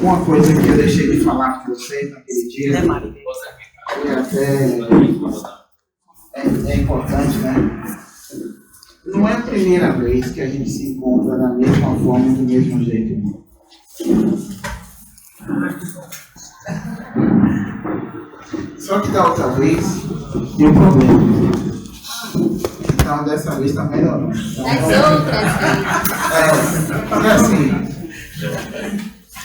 uma coisa que eu deixei de falar com vocês naquele dia, e até é importante, né? Não é a primeira vez que a gente se encontra da mesma forma e do mesmo jeito. Só que da outra vez deu problema. Então dessa vez está melhorando. Porque assim,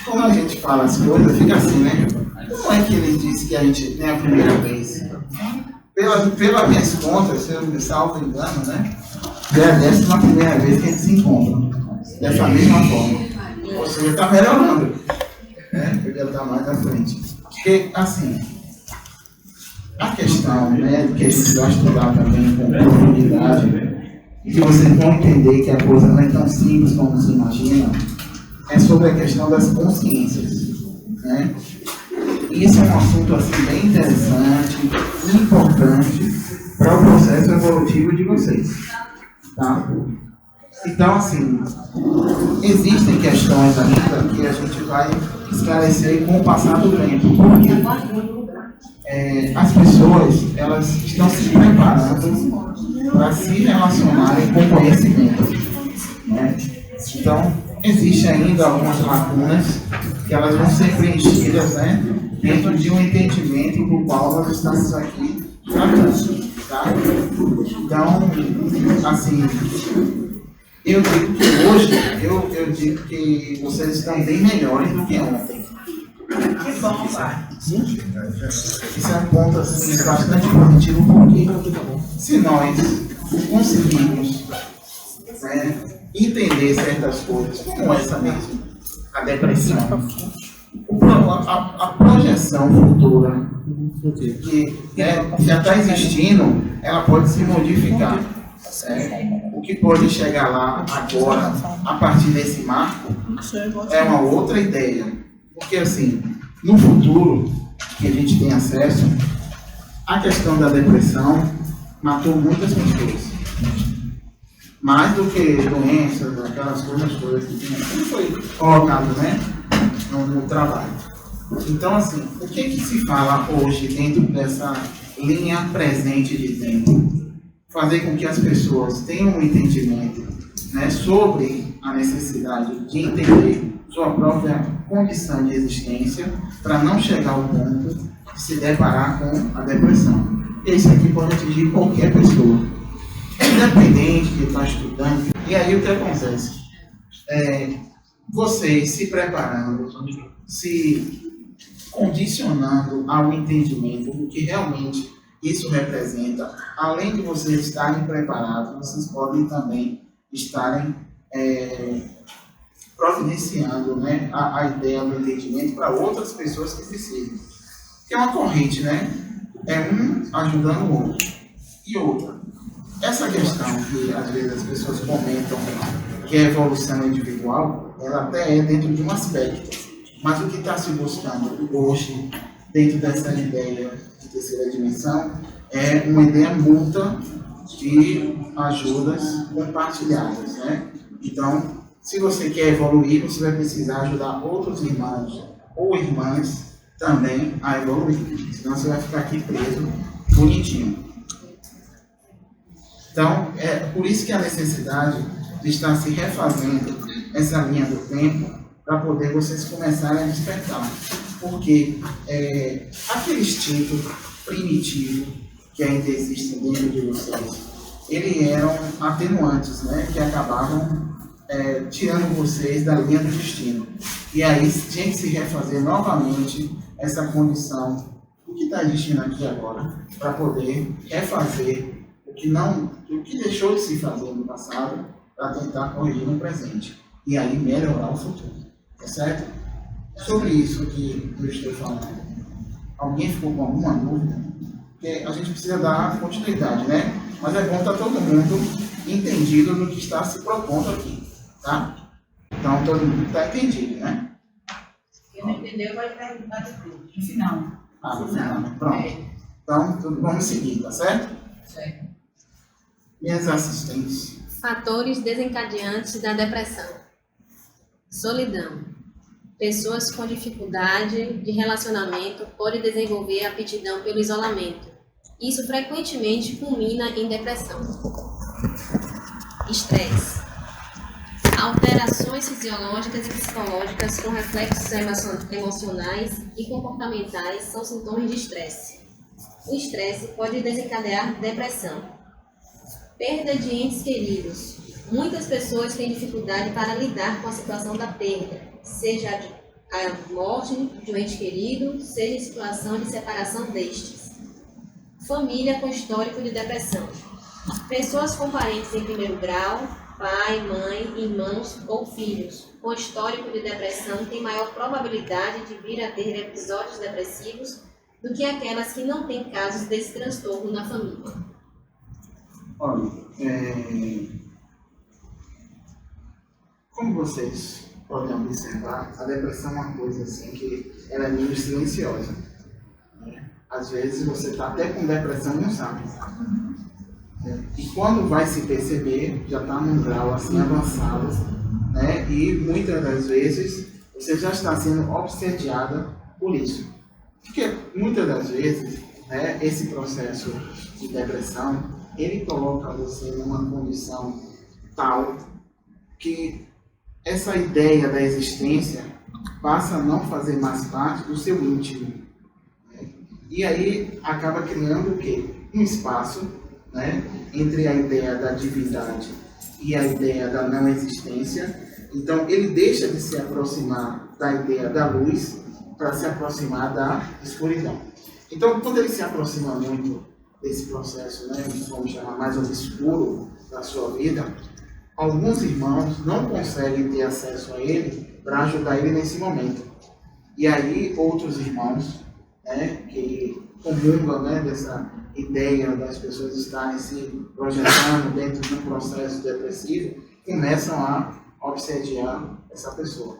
como a gente fala as coisas, fica assim, né? Não é que ele disse que a gente nem a primeira vez. Pelas minhas contas, se eu me salvo engano, né? Já é a 11ª vez que a gente se encontra. Dessa mesma forma. Ou seja, está melhorando. Né? Podia estar mais à frente. Porque, assim, a questão, né, que a gente vai estudar também com profundidade, e que vocês vão entender que a coisa não é tão simples como se imagina, é sobre a questão das consciências. Né? E isso é um assunto assim, bem interessante, importante para o processo evolutivo de vocês. Tá? Então, assim, existem questões ainda que a gente vai esclarecer com o passar do tempo. Porque as pessoas, elas estão se preparando para se relacionarem com conhecimento. Né? Então, existem ainda algumas lacunas que elas vão ser preenchidas, né, dentro de um entendimento do qual nós estamos aqui tratando. Tá? Então, assim, eu digo que hoje, eu digo que vocês estão bem melhores do que ontem. Que bom, pai. Isso é um ponto assim, bastante positivo, porque se nós conseguirmos, né, entender certas coisas, como essa mesmo, a depressão, a projeção futura, que já está existindo, ela pode se modificar. O que pode chegar lá agora, a partir desse marco, é uma outra ideia. Porque, assim, no futuro, que a gente tem acesso, a questão da depressão matou muitas pessoas. Mais do que doenças, aquelas coisas todas que foi colocado, né, no trabalho. Então, assim, o que se fala hoje dentro dessa linha presente de tempo? Fazer com que as pessoas tenham um entendimento, né, sobre a necessidade de entender sua própria condição de existência para não chegar ao ponto de se deparar com a depressão. E isso aqui pode atingir qualquer pessoa, independente de estar estudando. E aí o que acontece? Vocês se preparando, se condicionando ao entendimento do que realmente isso representa, além de vocês estarem preparados, vocês podem também estarem providenciando, né, a ideia do entendimento para outras pessoas que precisam. Que é uma corrente, né? É um ajudando o outro. E outra, essa questão que às vezes as pessoas comentam que é evolução individual, ela até é dentro de um aspecto. Mas o que está se buscando hoje, dentro dessa ideia de terceira dimensão, é uma ideia mútua de ajudas compartilhadas, né? Então, se você quer evoluir, você vai precisar ajudar outros irmãos ou irmãs também a evoluir. Senão você vai ficar aqui preso, bonitinho. Então, é por isso que a necessidade de estar se refazendo essa linha do tempo para poder vocês começarem a despertar. Porque aquele instinto primitivo que ainda existe dentro de vocês, eles eram atenuantes, né, que acabavam tirando vocês da linha do destino. E aí tinha que se refazer novamente essa condição, o que está existindo aqui agora, para poder refazer o que deixou de se fazer no passado, para tentar corrigir no presente. E aí melhorar o futuro. Tá certo? Sobre isso que eu estou falando, alguém ficou com alguma dúvida? Porque a gente precisa dar continuidade, né? Mas é bom estar todo mundo entendido do que está se propondo aqui, tá? Então todo mundo está entendido, né? Quem não entendeu vai perguntar depois, no final. No final, né? Pronto. Então vamos seguir, tá certo? Certo. Minhas assistentes. Fatores desencadeantes da depressão. Solidão. Pessoas com dificuldade de relacionamento podem desenvolver aptidão pelo isolamento. Isso frequentemente culmina em depressão. Estresse. Alterações fisiológicas e psicológicas com reflexos emocionais e comportamentais são sintomas de estresse. O estresse pode desencadear depressão. Perda de entes queridos. Muitas pessoas têm dificuldade para lidar com a situação da perda, seja a morte de um ente querido, seja em situação de separação destes. Família com histórico de depressão. Pessoas com parentes em primeiro grau, pai, mãe, irmãos ou filhos com histórico de depressão têm maior probabilidade de vir a ter episódios depressivos do que aquelas que não têm casos desse transtorno na família. Olha, como vocês podem observar, a depressão é uma coisa assim que ela é meio silenciosa. Né? Às vezes você está até com depressão e não sabe. E quando vai se perceber, já está num grau assim avançado, né? E muitas das vezes você já está sendo obsediada por isso. Porque muitas das vezes, né, esse processo de depressão, ele coloca você numa condição tal que essa ideia da existência passa a não fazer mais parte do seu íntimo. Né? E aí acaba criando o quê? Um espaço, né, entre a ideia da divindade e a ideia da não existência. Então ele deixa de se aproximar da ideia da luz para se aproximar da escuridão. Então quando ele se aproxima muito desse processo, né, vamos chamar mais obscuro da sua vida, alguns irmãos não conseguem ter acesso a ele para ajudar ele nesse momento. E aí outros irmãos, né, que comungam, né, dessa ideia das pessoas estarem se projetando dentro de um processo depressivo, começam a obsediar essa pessoa.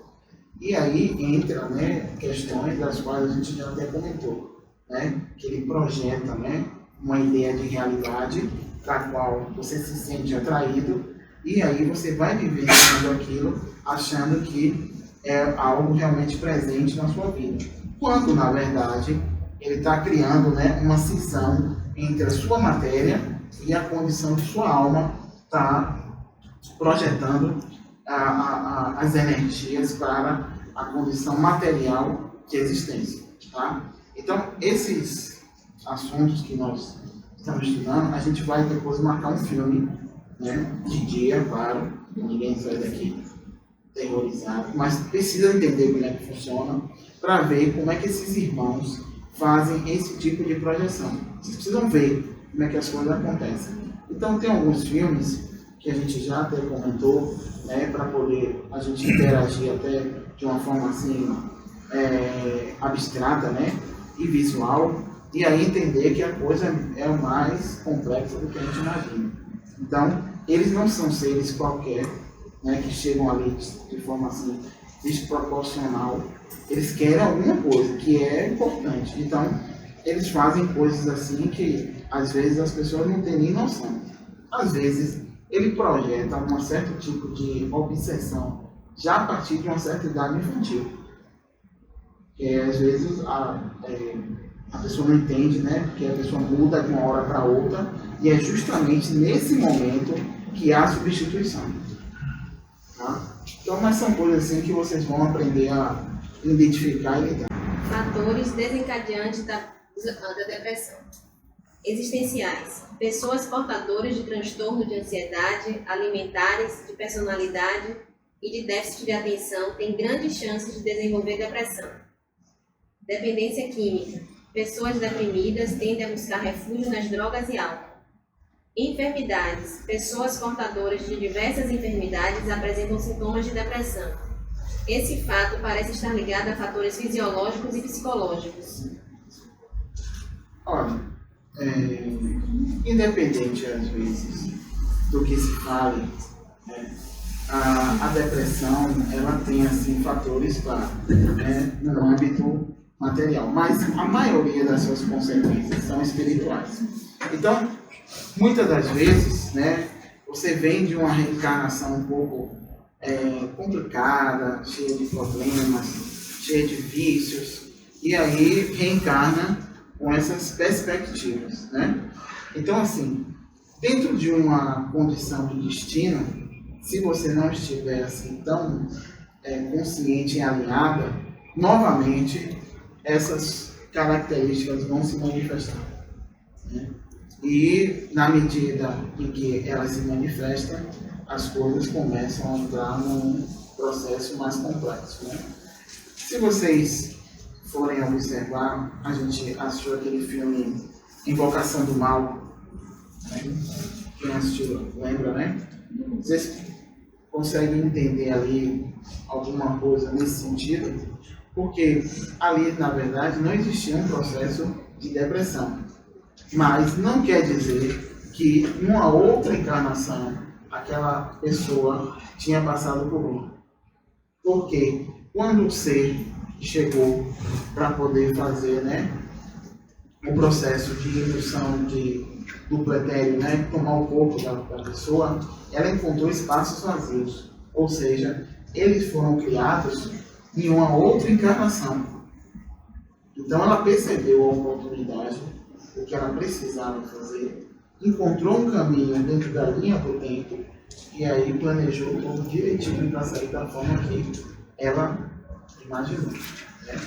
E aí entra, né, questões das quais a gente já até comentou, né, que ele projeta, né, uma ideia de realidade para a qual você se sente atraído, e aí você vai vivenciando aquilo achando que é algo realmente presente na sua vida. Quando, na verdade, ele está criando, né, uma cisão entre a sua matéria e a condição de sua alma, está projetando as energias para a condição material de existência. Tá? Então, esses assuntos que nós estamos estudando, a gente vai depois marcar um filme, né, de dia, claro, ninguém sai daqui terrorizado, mas precisa entender como é que funciona para ver como é que esses irmãos fazem esse tipo de projeção. Vocês precisam ver como é que as coisas acontecem. Então tem alguns filmes que a gente já até comentou, né, para poder a gente interagir até de uma forma assim abstrata, né, e visual, e aí entender que a coisa é mais complexa do que a gente imagina. Então, eles não são seres qualquer, né, que chegam ali de forma assim desproporcional. Eles querem alguma coisa que é importante. Então, eles fazem coisas assim que às vezes as pessoas não têm nem noção. Às vezes, ele projeta um certo tipo de obsessão já a partir de uma certa idade infantil. Que às vezes a pessoa não entende, né? Porque a pessoa muda de uma hora para outra e é justamente nesse momento que há a substituição. Tá? Então, mas são coisas assim que vocês vão aprender a identificar e lidar. Fatores desencadeantes da depressão. Existenciais. Pessoas portadoras de transtorno de ansiedade, alimentares, de personalidade e de déficit de atenção têm grandes chances de desenvolver depressão. Dependência química. Pessoas deprimidas tendem a buscar refúgio nas drogas e álcool. Enfermidades. Pessoas portadoras de diversas enfermidades apresentam sintomas de depressão. Esse fato parece estar ligado a fatores fisiológicos e psicológicos. Olha, independente às vezes do que se fale, né, a depressão ela tem assim fatores no âmbito material, mas a maioria das suas consequências são espirituais. Então, muitas das vezes, né, você vem de uma reencarnação um pouco complicada, cheia de problemas, cheia de vícios, e aí reencarna com essas perspectivas, né? Então, assim, dentro de uma condição de destino, se você não estiver assim tão consciente e alinhada, novamente essas características vão se manifestar, né? E na medida em que elas se manifestam, as coisas começam a entrar num processo mais complexo, né? Se vocês forem observar, a gente assistiu aquele filme Invocação do Mal, né? Quem assistiu lembra, né? Vocês conseguem entender ali alguma coisa nesse sentido? Porque ali, na verdade, não existia um processo de depressão. Mas não quer dizer que numa outra encarnação aquela pessoa tinha passado por um. Porque quando o ser chegou para poder fazer, né, o processo de indução do pretérito, né, tomar o corpo da pessoa, ela encontrou espaços vazios. Ou seja, eles foram criados em uma outra encarnação. Então ela percebeu a oportunidade, o que ela precisava fazer, encontrou um caminho dentro da linha do tempo e aí planejou tudo direitinho para sair da forma que ela imaginou, né?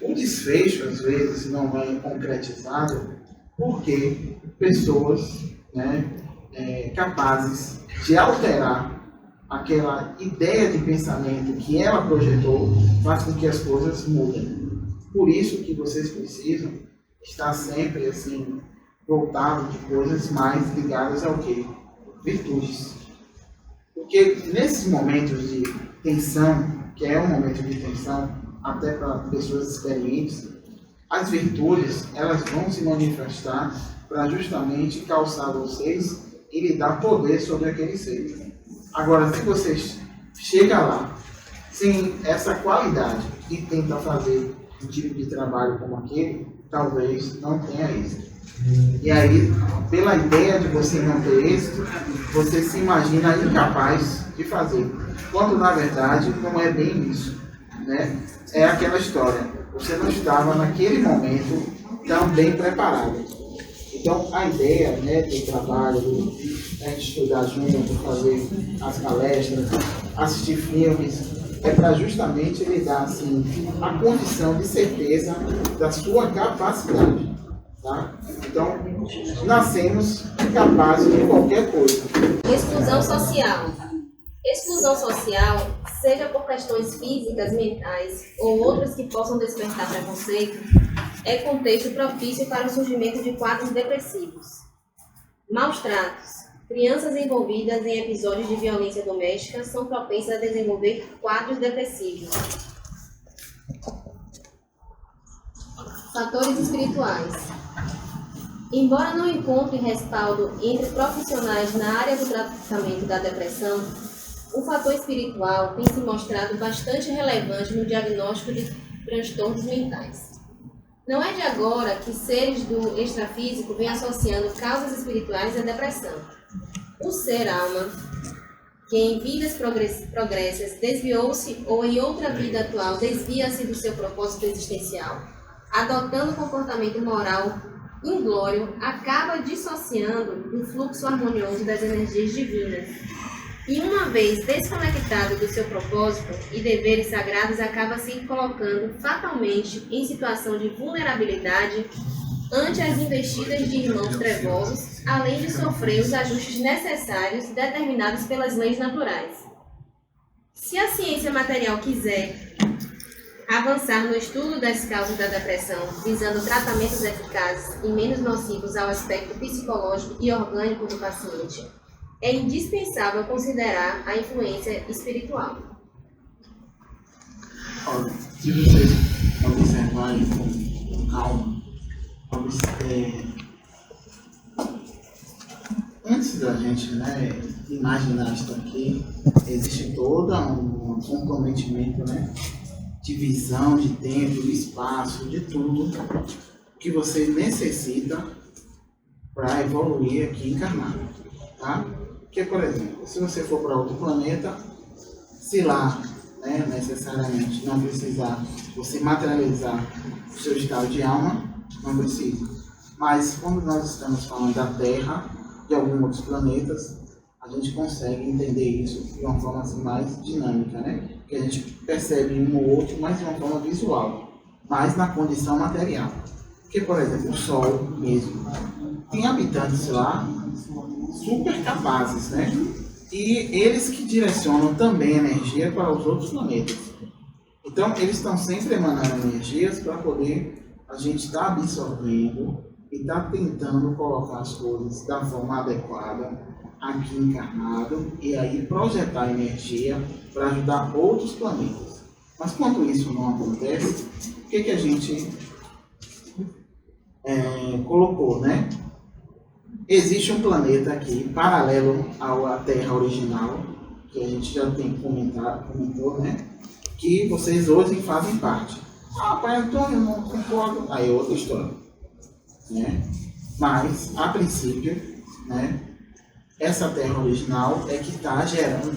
O desfecho, às vezes, não é concretizado porque pessoas, né, capazes de alterar aquela ideia de pensamento que ela projetou faz com que as coisas mudem. Por isso que vocês precisam estar sempre assim, voltado de coisas mais ligadas ao quê? Virtudes. Porque nesses momentos de tensão, que é um momento de tensão, até para pessoas experientes, as virtudes, elas vão se manifestar para justamente calçar vocês e lhe dar poder sobre aquele ser. Agora, se você chega lá sem essa qualidade e tenta fazer um tipo de trabalho como aquele, talvez não tenha êxito. E aí, pela ideia de você não ter êxito, você se imagina incapaz de fazer. Quando, na verdade, não é bem isso, né? É aquela história. Você não estava, naquele momento, tão bem preparado. Então, a ideia, né, do trabalho, de estudar junto, fazer as palestras, assistir filmes, é para justamente lhe dar assim, a condição de certeza da sua capacidade. Tá? Então, nascemos capazes de qualquer coisa. Exclusão social. Exclusão social, seja por questões físicas, mentais ou outras que possam despertar preconceito, é contexto propício para o surgimento de quadros depressivos. Maus tratos. Crianças envolvidas em episódios de violência doméstica são propensas a desenvolver quadros depressivos. Fatores espirituais. Embora não encontre respaldo entre profissionais na área do tratamento da depressão, o fator espiritual tem se mostrado bastante relevante no diagnóstico de transtornos mentais. Não é de agora que seres do extrafísico vêm associando causas espirituais à depressão. O ser-alma, que em vidas progressas desviou-se ou em outra vida atual desvia-se do seu propósito existencial, adotando comportamento moral inglório, acaba dissociando do fluxo harmonioso das energias divinas. E uma vez desconectado do seu propósito e deveres sagrados, acaba se colocando fatalmente em situação de vulnerabilidade ante as investidas de irmãos trevosos, além de sofrer os ajustes necessários determinados pelas leis naturais. Se a ciência material quiser avançar no estudo das causas da depressão, visando tratamentos eficazes e menos nocivos ao aspecto psicológico e orgânico do paciente, é indispensável considerar a influência espiritual. Olha, se vocês observarem com calma, antes da gente, né, imaginar isso aqui, existe todo um comprometimento, né, de visão, de tempo, de espaço, de tudo que você necessita para evoluir aqui encarnado, tá? Porque, por exemplo, se você for para outro planeta, Se lá, né, necessariamente não precisar você materializar o seu estado de alma, não precisa. Mas quando nós estamos falando da Terra, de alguns outros planetas, a gente consegue entender isso de uma forma assim, mais dinâmica, né? Que a gente percebe um ou outro, mas de uma forma visual, mas na condição material. Porque, por exemplo, o Sol mesmo, tem habitantes lá super capazes, né? E eles que direcionam também energia para os outros planetas. Então, eles estão sempre emanando energias para poder a gente estar absorvendo e estar tentando colocar as coisas da forma adequada aqui encarnado e aí projetar energia para ajudar outros planetas. Mas quando isso não acontece, o que a gente colocou, né? Existe um planeta aqui, paralelo à Terra original, que a gente já tem comentou, né? Que vocês hoje fazem parte. Ah, pai Antônio, não concordo. Aí é outra história. Né? Mas, a princípio, né? Essa Terra original é que está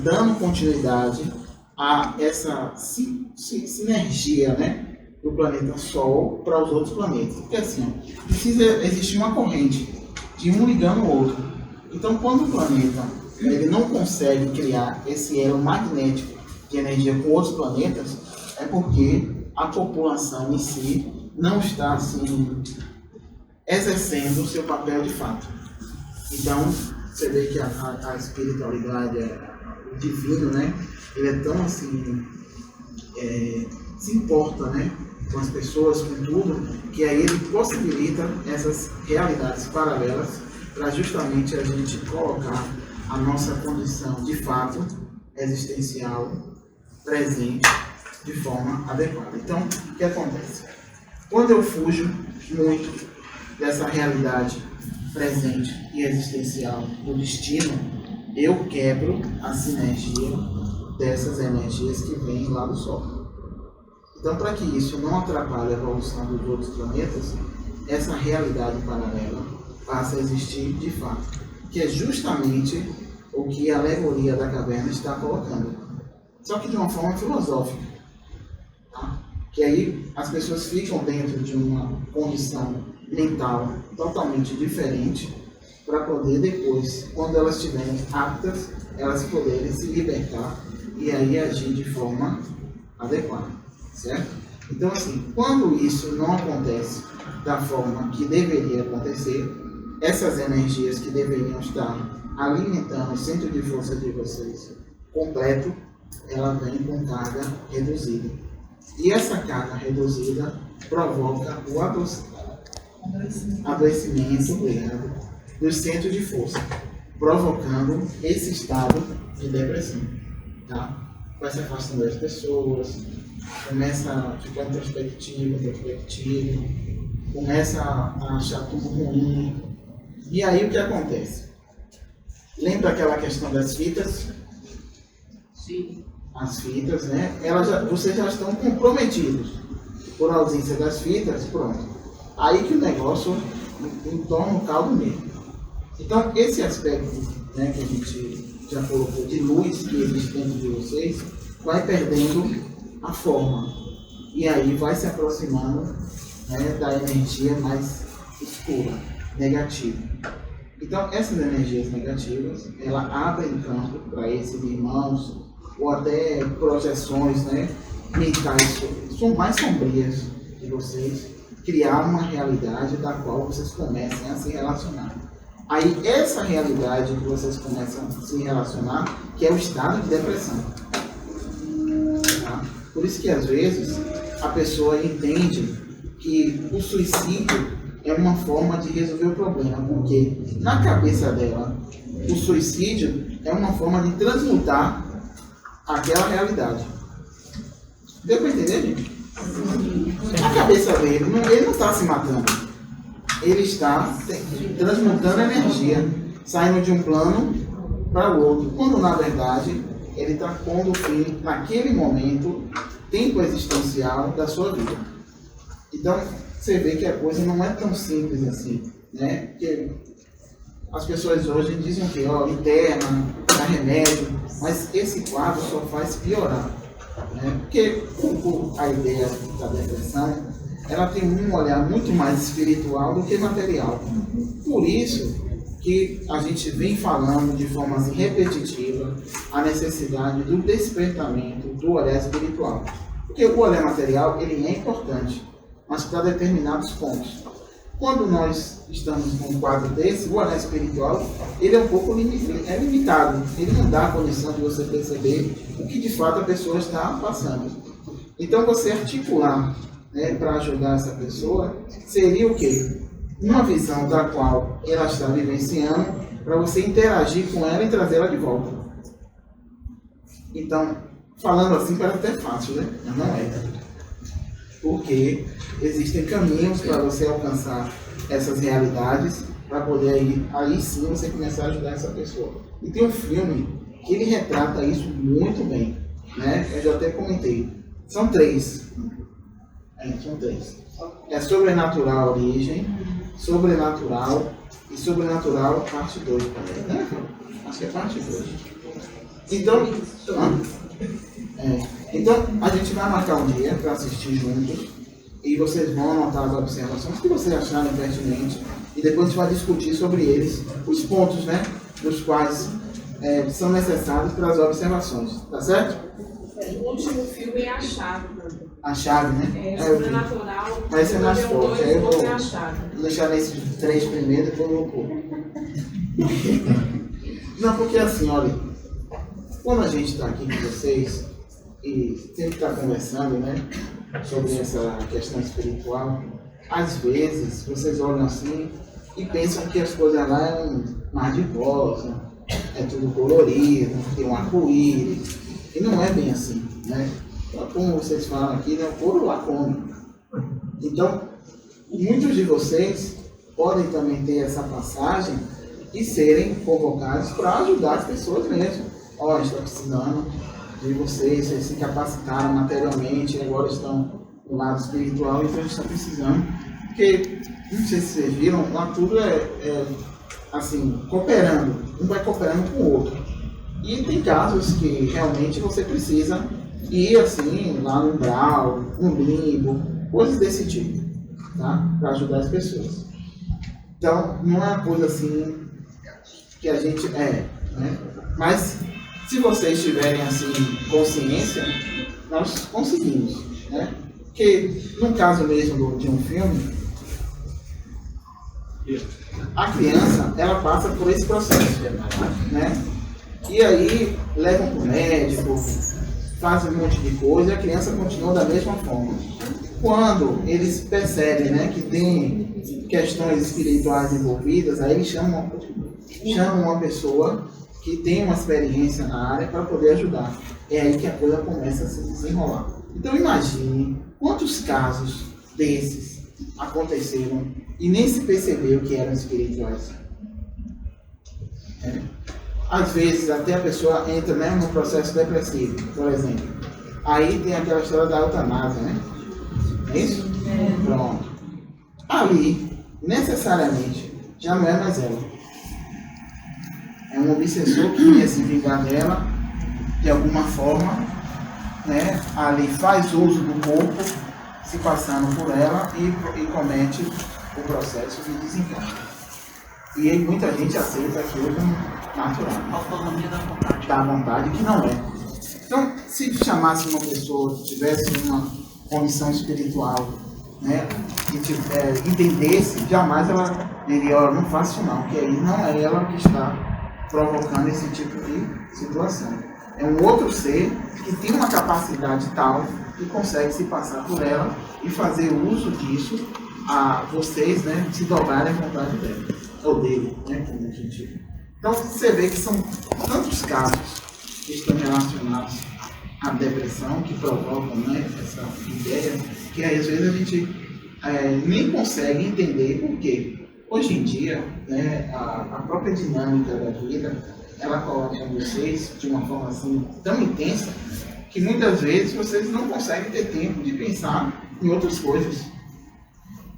dando continuidade a essa sinergia, né? Do planeta Sol para os outros planetas. Porque assim, precisa existir uma corrente de um ligando o outro. Então, quando o planeta ele não consegue criar esse elo magnético de energia com outros planetas, é porque a população em si não está assim exercendo o seu papel de fato. Então, você vê que a espiritualidade, o divino, né? Ele é tão assim, se importa, né? Com as pessoas, com tudo, que aí ele possibilita essas realidades paralelas para justamente a gente colocar a nossa condição de fato existencial presente de forma adequada. Então, o que acontece? Quando eu fujo muito dessa realidade presente e existencial do destino, eu quebro a sinergia dessas energias que vêm lá do Sol. Então, para que isso não atrapalhe a evolução dos outros planetas, essa realidade paralela passa a existir de fato, que é justamente o que a alegoria da caverna está colocando, só que de uma forma filosófica, tá? Que aí as pessoas ficam dentro de uma condição mental totalmente diferente, para poder depois, quando elas estiverem aptas, elas poderem se libertar e aí agir de forma adequada. Certo? Então, assim, quando isso não acontece da forma que deveria acontecer, essas energias que deveriam estar alimentando o centro de força de vocês completo, ela vem com carga reduzida. E essa carga reduzida provoca o adoecimento do centro de força, provocando esse estado de depressão. Tá? Vai se afastando das pessoas, começa a ficar introspectivo, começa a achar tudo ruim. E aí o que acontece? Lembra aquela questão das fitas? Sim. As fitas, né? Vocês já estão comprometidos. Por ausência das fitas, pronto. Aí que o negócio entorna o caldo mesmo. Então, esse aspecto, né, que a gente já colocou de luz que existe dentro de vocês, vai perdendo a forma, e aí vai se aproximando, né, da energia mais escura, negativa. Então, essas energias negativas, ela abrem campo para esses irmãos, ou até projeções, né, mentais, são mais sombrias de vocês, criar uma realidade da qual vocês comecem a se relacionar. Aí, essa realidade que vocês começam a se relacionar, que é o estado de depressão. Tá? Por isso que, às vezes, a pessoa entende que o suicídio é uma forma de resolver o problema, porque, na cabeça dela, o suicídio é uma forma de transmutar aquela realidade. Deu para entender, gente? Na cabeça dele, ele não está se matando. Ele está transmutando energia, saindo de um plano para o outro, quando na verdade ele está pondo fim naquele momento, tempo existencial da sua vida. Então você vê que a coisa não é tão simples assim, né? Porque as pessoas hoje dizem que interna, dá remédio, mas esse quadro só faz piorar. Né? Porque a ideia da depressão, ela tem um olhar muito mais espiritual do que material. Por isso que a gente vem falando de forma assim, repetitiva a necessidade do despertamento do olhar espiritual. Porque o olhar material ele é importante, mas para determinados pontos. Quando nós estamos com um quadro desse, o olhar espiritual ele é um pouco limitado. Ele não dá a condição de você perceber o que de fato a pessoa está passando. Então você articular, né, para ajudar essa pessoa seria o quê? Uma visão da qual ela está vivenciando para você interagir com ela e trazê-la de volta. Então, falando assim parece até fácil, né? Mas não é. Porque existem caminhos para você alcançar essas realidades, para poder aí sim você começar a ajudar essa pessoa. E tem um filme que ele retrata isso muito bem, né? Eu já até comentei. São três. São três. É Sobrenatural Origem, Sobrenatural e Sobrenatural Parte 2 também, né? Acho que é Parte 2. Então, então, a gente vai marcar um dia para assistir juntos e vocês vão anotar as observações que vocês acharem pertinentes e depois a gente vai discutir sobre eles, os pontos, né, dos quais são necessários para as observações, tá certo? O último filme é A Chave. A Chave, né? Sobrenatural. Vai ser mais forte, aí eu vou A Chave. deixar nesses 3 primeiro e depois eu vou pôr. Não, porque assim, olha, quando a gente está aqui com vocês e sempre está conversando, né, sobre essa questão espiritual, às vezes vocês olham assim e pensam que as coisas lá é um mar de rosa, é tudo colorido, tem um arco-íris, e não é bem assim, né? Como vocês falam aqui, né, o couro lá come. Então, muitos de vocês podem também ter essa passagem e serem convocados para ajudar as pessoas mesmo. Ó, está precisando de vocês se capacitaram materialmente e agora estão no lado espiritual, então a gente está precisando. Porque, não sei se vocês viram, lá tudo assim, cooperando. Um vai cooperando com o outro. E tem casos que realmente você precisa ir assim, lá no umbral, no limbo, coisas desse tipo, tá? Para ajudar as pessoas. Então, não é uma coisa assim que a gente né? Mas se vocês tiverem assim consciência, nós conseguimos, né? Porque no caso mesmo de um filme, a criança ela passa por esse processo, né? E aí levam para o médico, fazem um monte de coisa e a criança continua da mesma forma. Quando eles percebem, né, que tem questões espirituais envolvidas, aí eles chamam uma pessoa que tem uma experiência na área para poder ajudar. É aí que a coisa começa a se desenrolar. Então imagine quantos casos desses aconteceram e nem se percebeu que eram espirituais. Às vezes até a pessoa entra mesmo no processo depressivo, por exemplo. Aí tem aquela história da eutanásia, né? É isso? Pronto. Ali, necessariamente, já não é mais ela. É um obsessor que quer se vingar dela, de alguma forma, né? Ali faz uso do corpo, se passando por ela e comete o processo de desencarne. E aí muita gente aceita aquilo como natural. Autonomia da vontade. Da vontade, que não é. Então, se chamasse uma pessoa que tivesse uma condição espiritual, né, que entendesse, jamais ela diria, ó, não faço isso não, porque aí não é ela que está provocando esse tipo de situação. É um outro ser que tem uma capacidade tal que consegue se passar por ela e fazer uso disso a vocês, né, se dobrarem à vontade dela, ou dele, né, como a gente... Então, você vê que são tantos casos que estão relacionados à depressão, que provocam, né, essa ideia, que às vezes a gente nem consegue entender por quê. Hoje em dia, né, a própria dinâmica da vida, ela coloca vocês de uma forma assim tão intensa, que muitas vezes vocês não conseguem ter tempo de pensar em outras coisas,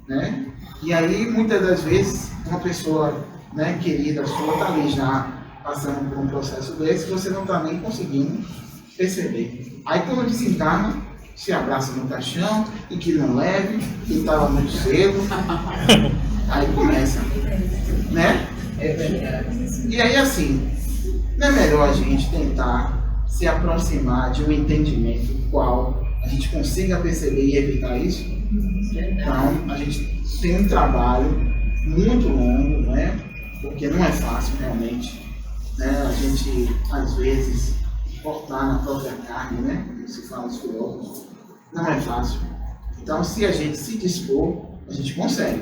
né? E aí, muitas das vezes, uma pessoa né, querida sua está ali já passando por um processo desse, você não está nem conseguindo perceber. Aí quando desencarna, se abraça no caixão, e que não leve, que estava muito cedo. Aí começa, né? E aí assim, não é melhor a gente tentar se aproximar de um entendimento qual a gente consiga perceber e evitar isso? Então, a gente tem um trabalho muito longo, né? Porque não é fácil realmente, né? A gente, às vezes, cortar na própria carne, né? Como se fala os filósofos, não é fácil. Então, se a gente se dispor, a gente consegue.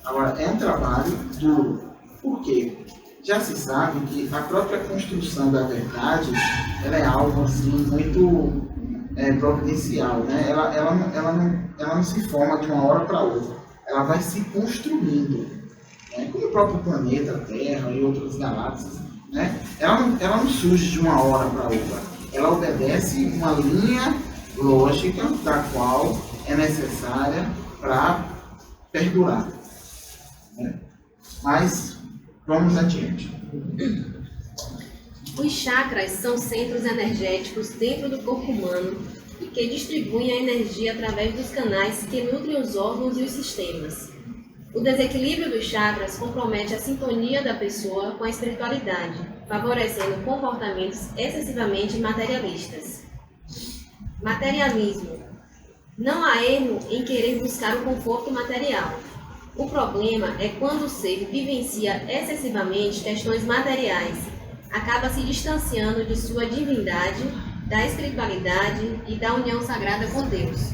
Agora, é um trabalho duro. Por quê? Já se sabe que a própria construção da verdade, ela é algo assim muito providencial, né? Ela não se forma de uma hora para outra. Ela vai se construindo, né? Como o próprio planeta Terra e outras galáxias, né? Ela não surge de uma hora para outra. Ela obedece uma linha lógica da qual é necessária para perdurar, né? Mas vamos adiante. Os chakras são centros energéticos dentro do corpo humano e que distribuem a energia através dos canais que nutrem os órgãos e os sistemas. O desequilíbrio dos chakras compromete a sintonia da pessoa com a espiritualidade, favorecendo comportamentos excessivamente materialistas. Materialismo. Não há erro em querer buscar o conforto material. O problema é quando o ser vivencia excessivamente questões materiais, acaba se distanciando de sua divindade, da espiritualidade e da união sagrada com Deus.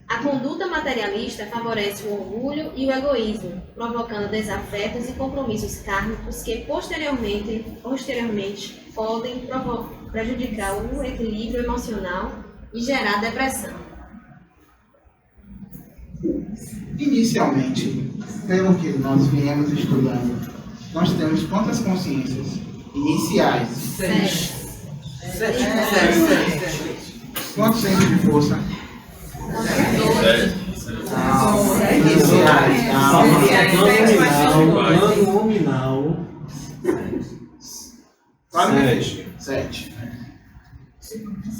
A conduta materialista favorece o orgulho e o egoísmo, provocando desafetos e compromissos kármicos que posteriormente podem prejudicar o equilíbrio emocional e gerar depressão. Inicialmente, pelo que nós viemos estudando, nós temos quantas consciências iniciais? 7. Quantos centros de força? 12. Iniciais. Plano nominal. Quase 7.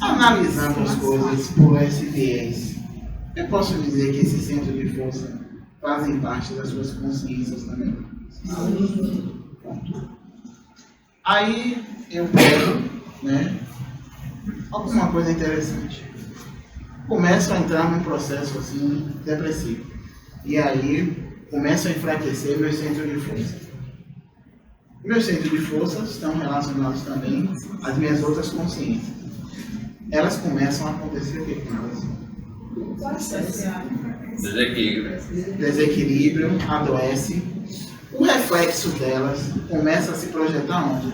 Analisando as coisas por esse viés, eu posso dizer que esses centros de força fazem parte das suas consciências também? Aí eu pego, né, alguma coisa interessante. Começo a entrar num processo assim depressivo. E aí começo a enfraquecer meus centros de força. Meus centros de força estão relacionados também às minhas outras consciências. Elas começam a acontecer o que com elas? Desequilíbrio, adoece. O reflexo delas começa a se projetar onde?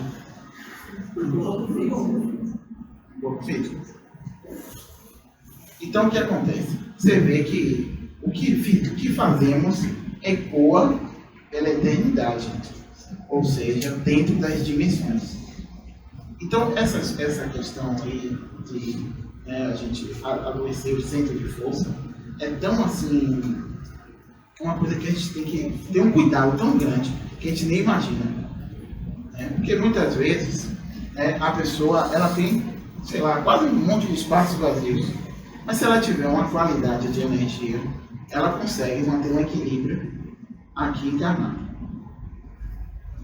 No corpo físico. Então o que acontece? Você vê que o que fazemos ecoa pela eternidade, ou seja, dentro das dimensões. Então essa questão aí de a gente adoecer o centro de força é tão assim, uma coisa que a gente tem que ter um cuidado tão grande que a gente nem imagina, né? Porque muitas vezes a pessoa ela tem, sei lá, quase um monte de espaços vazios, mas se ela tiver uma qualidade de energia, ela consegue manter um equilíbrio aqui encarnado,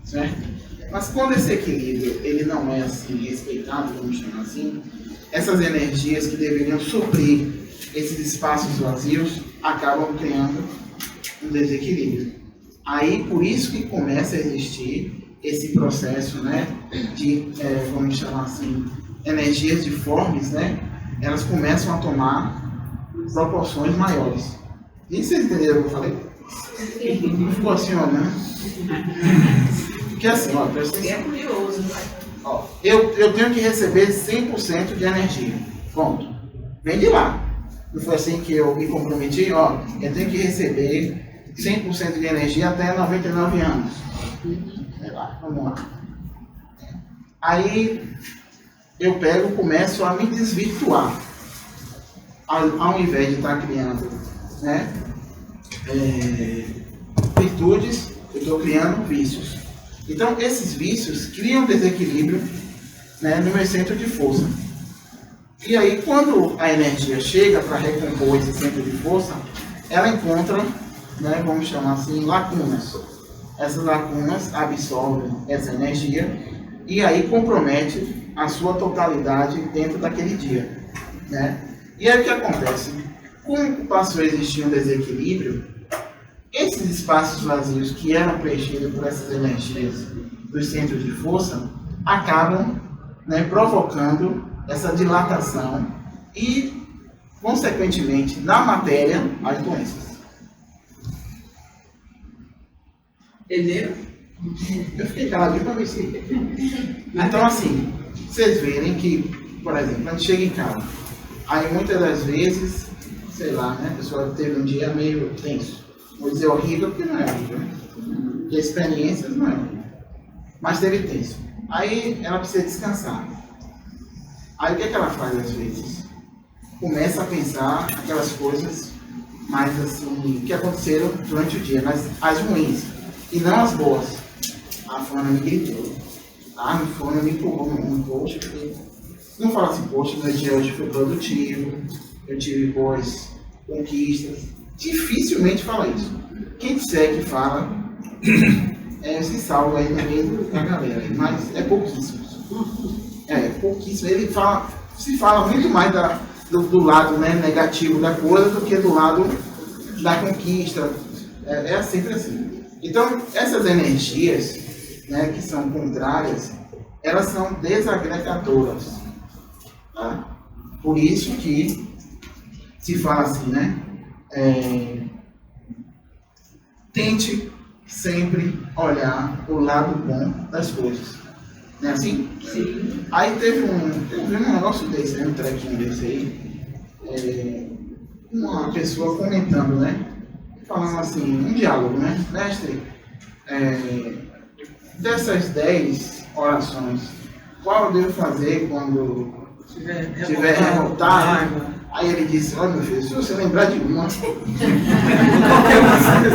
certo? Mas quando esse equilíbrio ele não é assim respeitado, vamos chamar assim, essas energias que deveriam suprir esses espaços vazios acabam criando um desequilíbrio. Aí, por isso que começa a existir esse processo, né, de, vamos chamar assim, energias diformes, né, elas começam a tomar proporções maiores. E vocês entenderam o que eu falei? Não ficou assim, ó, né? Porque assim, ó, presta atenção. É curioso, né? Ó, eu tenho que receber 100% de energia. Ponto. Vem de lá. Não foi assim que eu me comprometi? Ó, eu tenho que receber 100% de energia até 99 anos. Sei lá, vamos lá. Aí eu pego e começo a me desvirtuar. Ao invés de estar criando, né, virtudes, eu estou criando vícios. Então, esses vícios criam desequilíbrio, né, no meu centro de força. E aí, quando a energia chega para recompor esse centro de força, ela encontra, né, vamos chamar assim, lacunas. Essas lacunas absorvem essa energia e aí compromete a sua totalidade dentro daquele dia, né? E aí o que acontece? Como passou a existir um desequilíbrio, esses espaços vazios que eram preenchidos por essas energias dos centros de força acabam, né, provocando essa dilatação e, consequentemente, na matéria, as doenças. Entendeu? Eu fiquei caladinho para ver se... Então, assim, vocês verem que, por exemplo, a gente chega em casa, aí muitas das vezes, sei lá, né, a pessoa teve um dia meio tenso. Vou dizer horrível, porque não é horrível, né? E a experiência não é horrível. Mas teve tenso. Aí ela precisa descansar. Aí o que é que ela faz às vezes? Começa a pensar aquelas coisas mais assim, que aconteceram durante o dia, mas as ruins, e não as boas. Ah, fulano me gritou. Ah, fulano me empurrou no post. Não fala assim, poxa, meu dia hoje foi produtivo, eu tive boas conquistas. Dificilmente fala isso. Quem disser que fala, se salva aí no meio da galera, mas é pouquíssimo. Pouquíssimo. Ele se fala muito mais do lado, né, negativo da coisa do que do lado da conquista. É sempre assim. Então, essas energias, né, que são contrárias, elas são desagregadoras. Tá? Por isso que se fala assim, né? Tente sempre olhar o lado bom das coisas. Não é assim? Sim. Aí eu vi um negócio desse, né, um trequinho desse aí, uma pessoa comentando, né? Falando assim, um diálogo, né? Mestre, dessas 10 orações, qual eu devo fazer quando estiver revoltado? Aí ele disse, olha meu filho, se você lembrar de uma,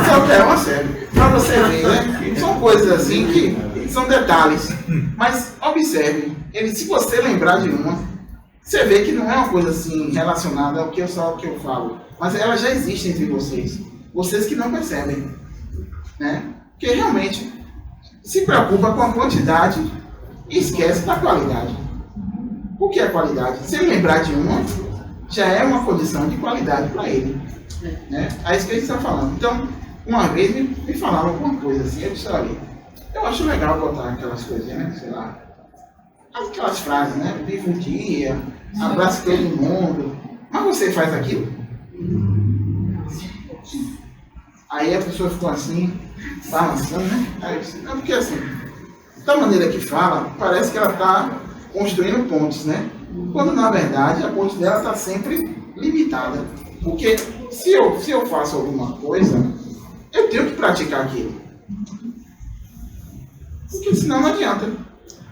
qualquer uma serve. Para você ver, né? São coisas assim que são detalhes. Mas observe, se você lembrar de uma, você vê que não é uma coisa assim relacionada ao que eu falo. Mas ela já existe entre vocês. Vocês que não percebem. Né? Porque realmente se preocupa com a quantidade e esquece da qualidade. O que é qualidade? Se ele lembrar de uma, já é uma condição de qualidade para ele. Né? É isso que a gente está falando. Então, uma vez me falaram alguma coisa assim, eu disse, olha, eu acho legal botar aquelas coisas, né? Sei lá, aquelas frases, né? Viva um dia, abraço todo mundo. Mas você faz aquilo? Aí a pessoa ficou assim, balançando, né? Aí eu disse, não, porque assim, da maneira que fala, parece que ela está construindo pontes, né? Quando na verdade a ponte dela está sempre limitada. Porque se eu faço alguma coisa, eu tenho que praticar aquilo. Porque senão não adianta.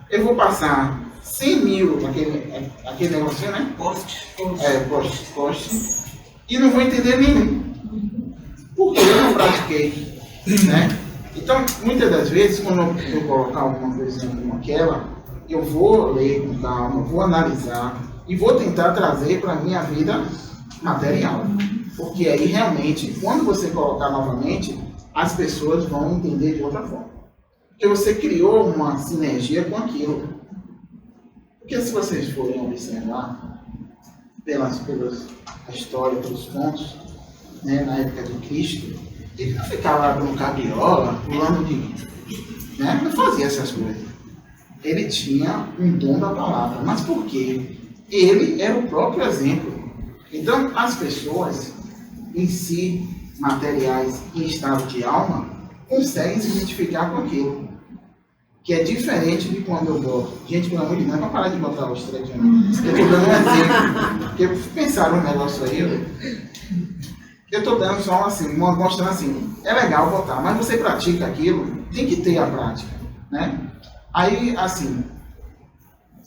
Eu vou passar 100 mil, aquele negócio, né? Post, e não vou entender nenhum. Porque eu não pratiquei, né? Então, muitas das vezes, quando eu colocar alguma coisa como aquela, eu vou ler com calma, vou analisar e vou tentar trazer para a minha vida material. Porque aí, realmente, quando você colocar novamente, as pessoas vão entender de outra forma. Porque você criou uma sinergia com aquilo. Porque se vocês forem observar, pela história, pelos contos, né, na época de Cristo, ele não ficava com cabriola, pulando né, não fazia essas coisas. Ele tinha um dom da palavra. Mas por quê? Ele era o próprio exemplo. Então, as pessoas em si, materiais em estado de alma, conseguem se identificar com aquilo. Que é diferente de quando eu boto. Gente, pelo amor de Deus, não é para parar de botar os trequinhos. Eu estou dando um exemplo. Porque pensaram um negócio aí, eu estou dando só assim, mostrando assim, é legal botar, mas você pratica aquilo, tem que ter a prática, né? Aí, assim,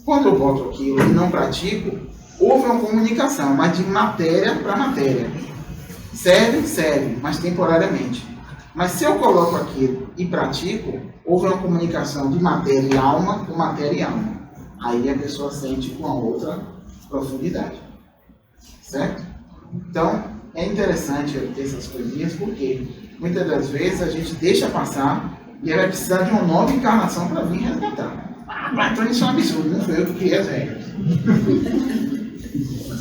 quando eu boto aquilo e não pratico, houve uma comunicação, mas de matéria para matéria. Serve, mas temporariamente. Mas se eu coloco aquilo e pratico, houve uma comunicação de matéria e alma com matéria e alma. Aí a pessoa sente com a outra profundidade. Certo? Então, é interessante eu ter essas coisinhas, porque muitas das vezes a gente deixa passar e vai precisar de uma nova encarnação para vir resgatar. Ah, mas então isso é um absurdo, não foi eu que criei as regras.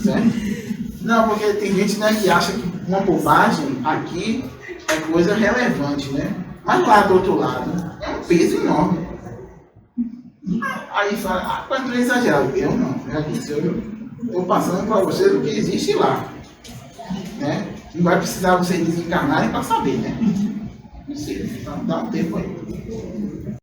Certo? Não, porque tem gente, né, que acha que uma bobagem aqui é coisa relevante, né? Mas lá do outro lado é um peso enorme. Aí fala, ah, mas não é exagerado. Eu não, já disse, eu estou passando para vocês o que existe lá. Né? Não vai precisar vocês desencarnarem para saber, né? Não sei, então dá um tempo aí.